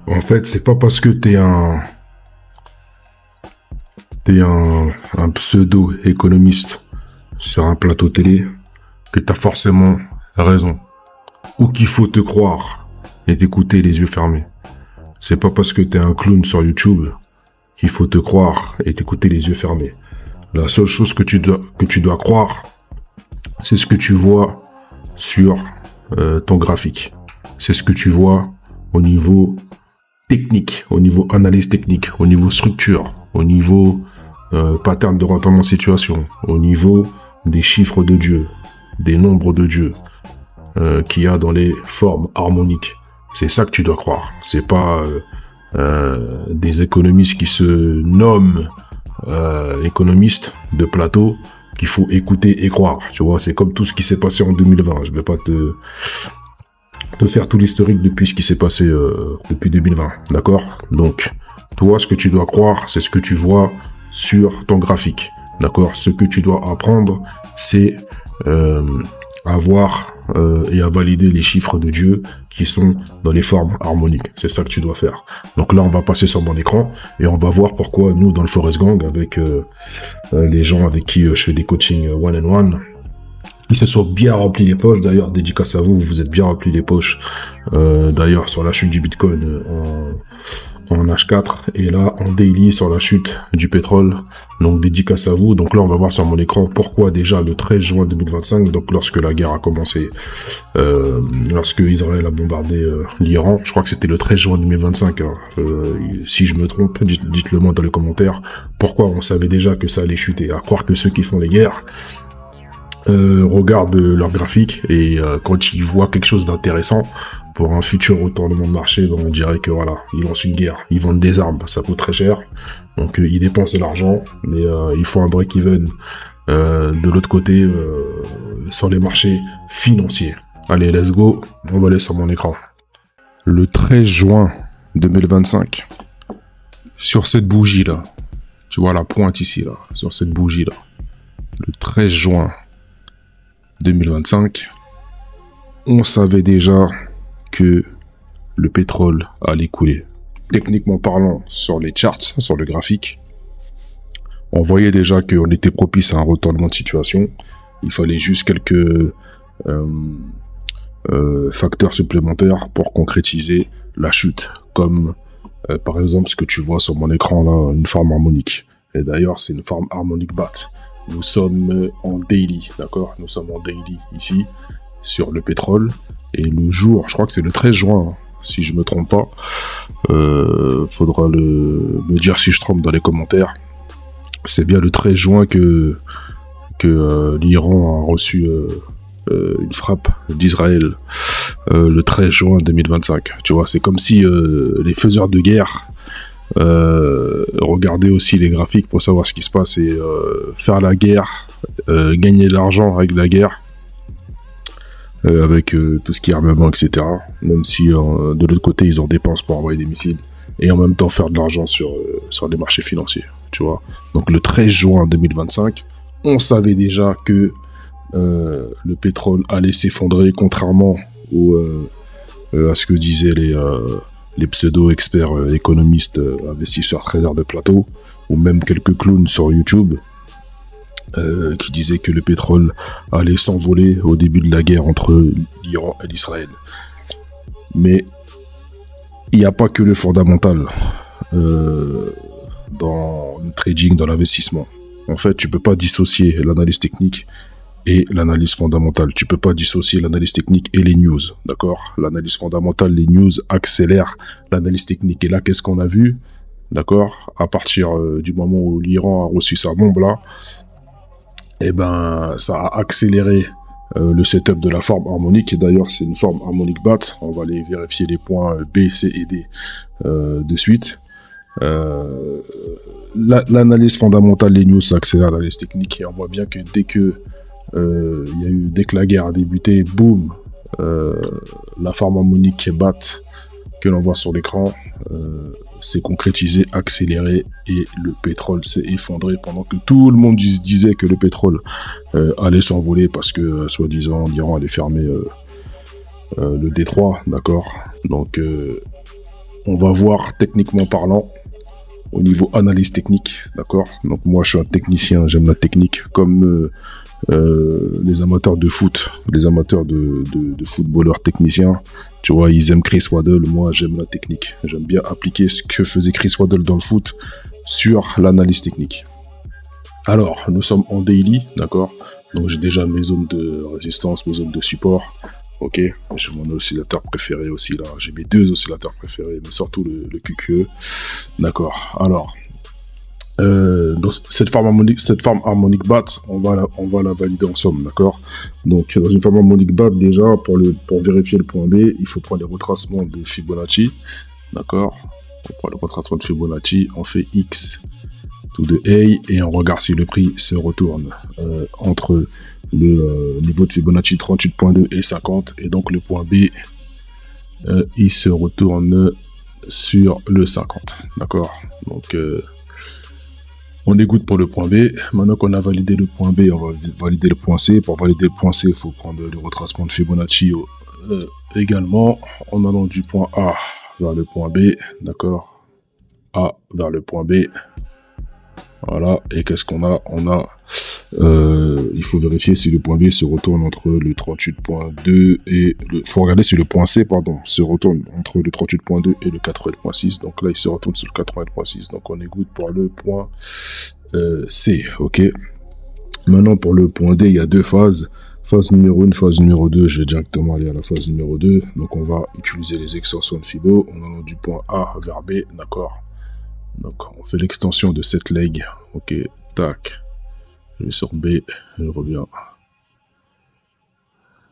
En fait, c'est pas parce que t'es un pseudo-économiste sur un plateau télé que t'as forcément raison. Ou qu'il faut te croire et t'écouter les yeux fermés. C'est pas parce que t'es un clown sur YouTube qu'il faut te croire et t'écouter les yeux fermés. La seule chose que tu dois croire, c'est ce que tu vois sur ton graphique. C'est ce que tu vois au niveau technique, au niveau analyse technique, au niveau structure, au niveau pattern de retournement de situation, au niveau des chiffres de Dieu, des nombres de Dieu qu'il y a dans les formes harmoniques. C'est ça que tu dois croire. C'est pas des économistes qui se nomment économistes de plateau qu'il faut écouter et croire. Tu vois, c'est comme tout ce qui s'est passé en 2020. Je vais pas te faire tout l'historique depuis ce qui s'est passé depuis 2020. D'accord? Donc, toi, ce que tu dois croire, c'est ce que tu vois sur ton graphique. D'accord? Ce que tu dois apprendre, c'est avoir et à valider les chiffres de Dieu qui sont dans les formes harmoniques. C'est ça que tu dois faire. Donc là, on va passer sur mon écran et on va voir pourquoi nous, dans le Forest Gang, avec les gens avec qui je fais des coachings one-on-one, ils se sont bien remplis les poches. D'ailleurs, dédicace à vous, vous êtes bien remplis les poches. D'ailleurs, sur la chute du Bitcoin en H4 et là en daily sur la chute du pétrole. Donc dédicace à vous. Donc là on va voir sur mon écran pourquoi déjà le 13 juin 2025, donc lorsque la guerre a commencé, lorsque Israël a bombardé l'Iran, je crois que c'était le 13 juin 2025, hein. Si je me trompe, dites-le moi dans les commentaires, pourquoi on savait déjà que ça allait chuter. À croire que ceux qui font les guerres regardent leur graphique et quand ils voient quelque chose d'intéressant pour un futur retournement de marché, donc on dirait que voilà, ils lancent une guerre, ils vendent des armes, ça coûte très cher, donc ils dépensent de l'argent, mais il faut un break-even de l'autre côté sur les marchés financiers. Allez, let's go, on va aller sur mon écran. Le 13 juin 2025, sur cette bougie là, tu vois la pointe ici là, sur cette bougie là, le 13 juin 2025, on savait déjà que le pétrole allait couler. Techniquement parlant, sur les charts, sur le graphique, on voyait déjà qu'on était propice à un retournement de situation. Il fallait juste quelques facteurs supplémentaires pour concrétiser la chute, comme par exemple ce que tu vois sur mon écran là, une forme harmonique. Et d'ailleurs, c'est une forme harmonique BAT. Nous sommes en daily, d'accord? Nous sommes en daily ici, sur le pétrole. Et le jour, je crois que c'est le 13 juin, si je me trompe pas. Faudra me dire si je trompe dans les commentaires. C'est bien le 13 juin que l'Iran a reçu une frappe d'Israël le 13 juin 2025. Tu vois, c'est comme si les faiseurs de guerre regardaient aussi les graphiques pour savoir ce qui se passe et faire la guerre, gagner de l'argent avec la guerre. Avec tout ce qui est armement, etc. Même si de l'autre côté ils en dépensent pour envoyer des missiles et en même temps faire de l'argent sur les marchés financiers, tu vois. Donc le 13 juin 2025, on savait déjà que le pétrole allait s'effondrer, contrairement à ce que disaient les pseudo-experts économistes, investisseurs, traders de plateau, ou même quelques clowns sur YouTube, qui disait que le pétrole allait s'envoler au début de la guerre entre l'Iran et l'Israël. Mais il n'y a pas que le fondamental dans le trading, dans l'investissement. En fait, tu peux pas dissocier l'analyse technique et l'analyse fondamentale. Tu peux pas dissocier l'analyse technique et les news, d'accord? L'analyse fondamentale, les news accélèrent l'analyse technique. Et là, qu'est-ce qu'on a vu? D'accord? À partir du moment où l'Iran a reçu sa bombe là, eh ben, ça a accéléré le setup de la forme harmonique. Et d'ailleurs, c'est une forme harmonique BAT. On va aller vérifier les points B, C et D de suite. L'analyse fondamentale, les news, ça accélère l'analyse technique. Et on voit bien que dès que la guerre a débuté, boum, la forme harmonique BAT que l'on voit sur l'écran s'est concrétisé, accéléré, et le pétrole s'est effondré pendant que tout le monde disait que le pétrole allait s'envoler parce que soi-disant l'Iran allait fermer le détroit, d'accord. Donc on va voir techniquement parlant, au niveau analyse technique, d'accord. Donc moi je suis un technicien, j'aime la technique, comme les amateurs de foot, les amateurs de footballeurs techniciens, tu vois, ils aiment Chris Waddle, moi j'aime la technique. J'aime bien appliquer ce que faisait Chris Waddle dans le foot sur l'analyse technique. Alors, nous sommes en daily, d'accord. Donc j'ai déjà mes zones de résistance, mes zones de support. Ok, j'ai mon oscillateur préféré aussi là. J'ai mes deux oscillateurs préférés, mais surtout le QQE. D'accord. Alors, dans cette forme harmonique BAT, on va la valider ensemble, d'accord. Donc dans une forme harmonique BAT, déjà pour vérifier le point B, il faut prendre les retracements de Fibonacci, d'accord. On prend le retracement de Fibonacci, on fait X to the A et on regarde si le prix se retourne entre le niveau de Fibonacci 38.2 et 50, et donc le point B il se retourne sur le 50, d'accord. Donc on égoutte pour le point B. Maintenant qu'on a validé le point B, on va valider le point C. Pour valider le point C, il faut prendre le retracement de Fibonacci également, en allant du point A vers le point B, d'accord. A vers le point B. Voilà, et qu'est-ce qu'on a? Il faut vérifier si le point B se retourne entre le 38.2 et il faut regarder si le point C, pardon, se retourne entre le 38.2 et le 80.6. Donc là, il se retourne sur le 80.6. Donc on égoutte pour le point C, ok. Maintenant, pour le point D, il y a deux phases. Phase numéro 1, phase numéro 2, je vais directement aller à la phase numéro 2. Donc on va utiliser les extensions de Fibo en allant du point A vers B, d'accord. Donc on fait l'extension de cette leg, ok, tac, je vais sur B, je reviens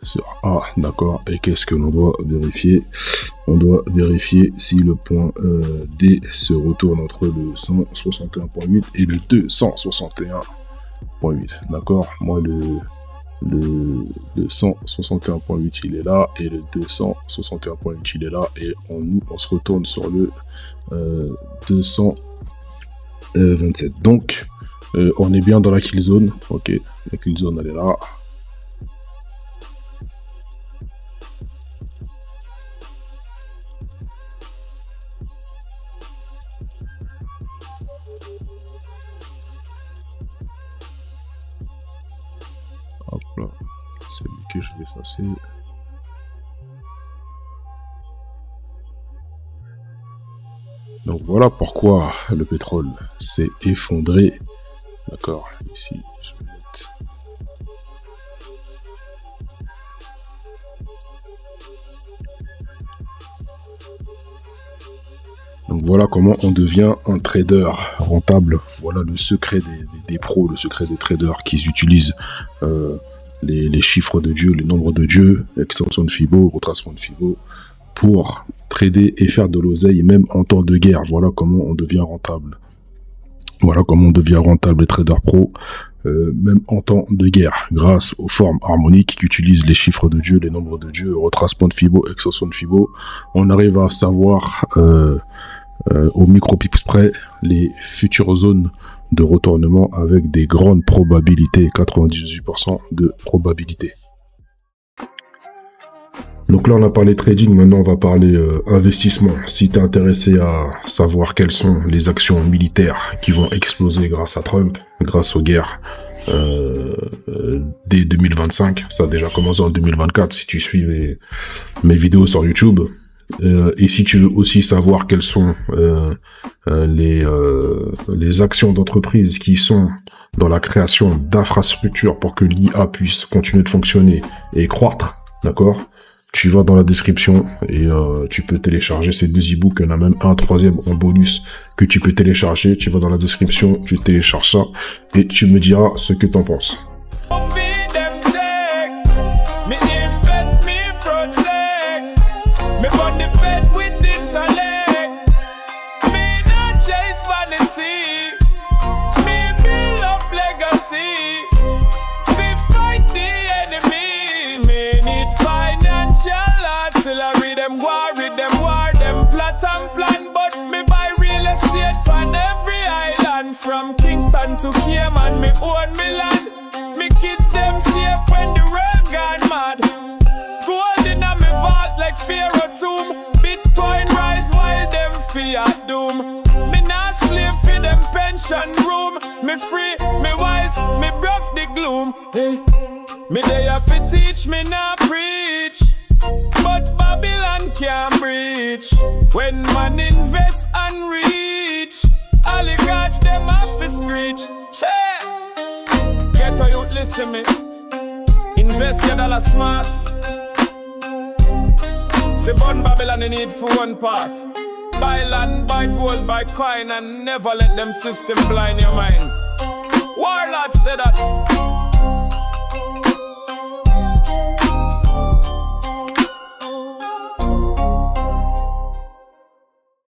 sur A, d'accord, et qu'est-ce que l'on doit vérifier? On doit vérifier si le point D se retourne entre le 161.8 et le 261.8, d'accord. Moi le 161.8 il est là et le 261.8 il est là, et on se retourne sur le 227. Donc on est bien dans la kill zone, ok, la kill zone elle est là. Hop là, c'est lui que je vais effacer. Donc voilà pourquoi le pétrole s'est effondré. D'accord, ici je vais mettre. Donc voilà comment on devient un trader rentable. Voilà le secret des pros, le secret des traders qui utilisent les chiffres de Dieu, les nombres de Dieu, extension de Fibo, retracement de Fibo, pour trader et faire de l'oseille même en temps de guerre. Voilà comment on devient rentable. Voilà comment on devient rentable les traders pro, même en temps de guerre, grâce aux formes harmoniques qui utilisent les chiffres de Dieu, les nombres de Dieu, retracement de Fibo, extension de Fibo. On arrive à savoir au micro-pips près les futures zones de retournement avec des grandes probabilités, 98% de probabilité. Donc là on a parlé trading, maintenant on va parler investissement. Si tu es intéressé à savoir quelles sont les actions militaires qui vont exploser grâce à Trump, grâce aux guerres dès 2025, ça a déjà commencé en 2024 si tu suis mes vidéos sur YouTube. Et si tu veux aussi savoir quelles sont les actions d'entreprise qui sont dans la création d'infrastructures pour que l'IA puisse continuer de fonctionner et croître, d'accord, tu vas dans la description et tu peux télécharger ces deux e-books. Il y en a même un troisième en bonus que tu peux télécharger. Tu vas dans la description, tu télécharges ça et tu me diras ce que tu en penses. From Kingston to Cayman, me own me land. Me kids them safe when the world gone mad. Gold in a me vault like Pharaoh tomb. Bitcoin rise while they for your doom. Me not slave for them pension room. Me free, me wise, me broke the gloom. Hey. Me there fi teach, me not preach. But Babylon can't breach. When man invest and reach, oligarchs them have to screech. Che! Get a youth, listen me. Invest your dollar smart. Fi burn Babylon you need for one part. Buy land, buy gold, buy coin, and never let them system blind your mind. Warlord said that.